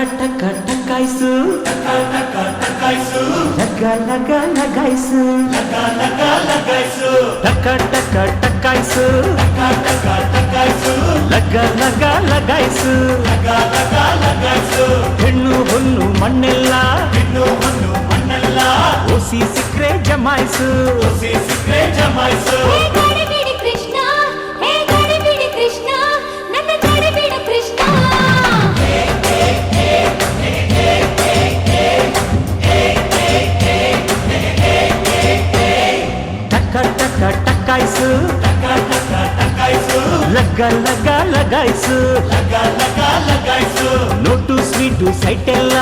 ಟಕ ಟಕಾಯ್ಸು ಲಗ ಲಗ ಲಗಾಯ್ಸು ಟಕ ಟಕ ಟಕಾಯ್ಸು ಲಗ ಲಗ ಲಗಾಯ್ಸು ಹೆಣ್ಣು ಹೊನ್ನು ಮಣ್ಣೆಲ್ಲ ಓಸಿ ಸಿಕ್ರೆ ಜಮಾಯ್ಸು ಟಕಾಯ್ಸು ಲಗ ಲಗ ಲಗಾಯ್ಸು ನೋಟು ಸ್ವೀಟು ಸೈಟೆಲ್ಲ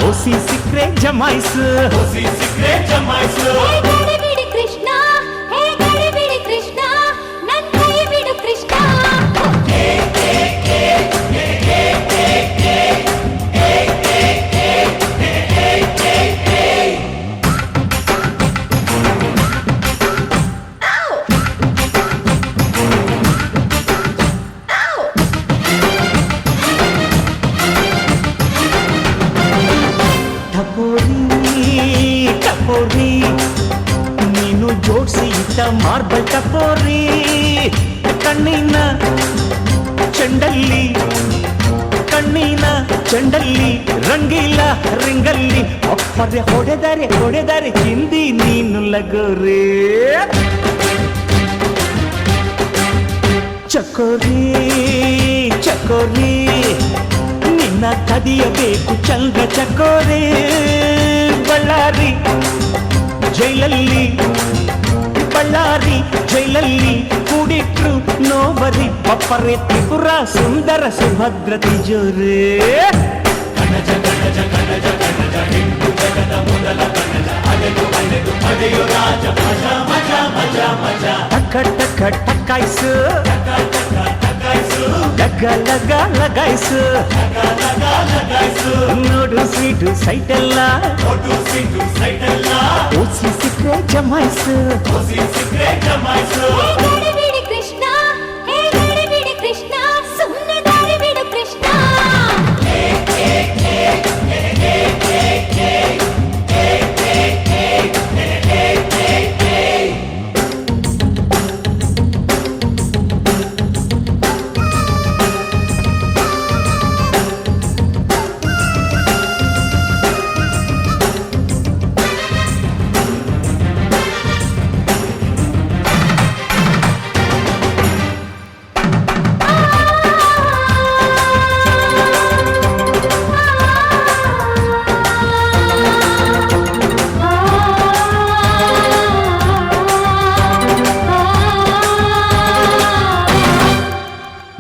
ಓಸಿ ಸಿಕ್ರೆ ಜಮಾಯ್ಸು ಟಪೋರಿ ನೀನು ಜೋಡ್ಸಿ ಇಟ್ಟ ಮಾರ್ಬಲ್ ಟಪೋರಿ ಕಣ್ಣಿನ ಚೆಂಡಲ್ಲಿ ರಂಗಿಲ್ಲ ರಿಂಗಲ್ಲಿ ಒಪ್ಪರೆ ಹೊಡೆದರೆ ಹಿಂದಿ ನೀನು ಲಗೋರಿ ಚಕೋರಿ ನಿನ್ನ ಕದಿಯಬೇಕು ಚಂದ್ರ ಚಕೋರಿ ಬಳ್ಳಾರಿ ಜೈಲಲ್ಲಿ ಕೂಡಿಟ್ರು ನೋಬರಿ ಪಪ್ಪರೆ ತ್ರಿಪುರ ಸುಂದರ ಸುಭದ್ರ ತಿಜೋರೆ ಟಕ ಟಕ ಟಕಾಯ್ಸು ಲಗ ಲಗ ಲಗಾಯ್ಸು ನೋಡು ಸ್ವೀಟು ಸೈಟೆಲ್ಲ ಓಸಿ ಸಿಕ್ರೆ ಜಮಾಯ್ಸು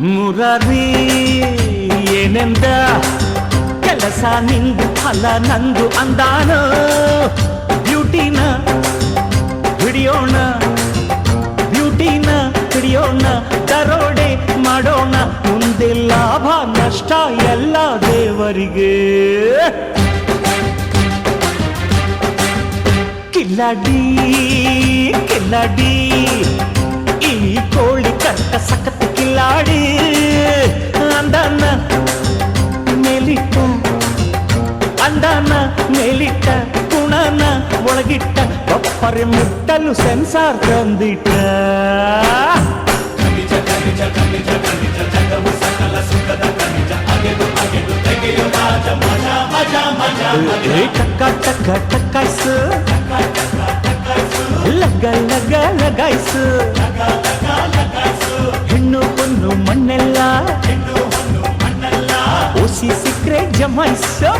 ಮುರಾರಿ ಏನೆಂದ ಕೆಲಸ ನಿಂದು ಫಲ ನಂದು ಅಂದಾನ ಬ್ಯೂಟಿನ ಹಿಡಿಯೋಣ ದರೋಡೆ ಮಾಡೋಣ ಮುಂದೆ ಲಾಭ ನಷ್ಟ ಎಲ್ಲ ದೇವರಿಗೆ ಕಿಲ್ಲಾಡಿ ಈ ಕೋಳಿ ಕರ್ಕ ಸಖತ್ ಕಿಲ್ಲಾಡಿ ಅಂದಾನ ಮೇಲಿಟ್ಟ ಗುಣನ ಒಳಗಿಟ್ಟ ಒಪ್ಪರೆ ಮುಟ್ಟಲು ಸೆನ್ಸಾರ್ ತಂದಿಟ್ಟ ಟಕ ಟಕಾಯ್ಸು ಲಗ ಲಗ ಲಗಾಯ್ಸು ಹೆಣ್ಣು ಹೊನ್ನು ಮಣ್ಣೆಲ್ಲ ಓಸಿ ಸಿಕ್ರೆ ಜಮಾಯ್ಸು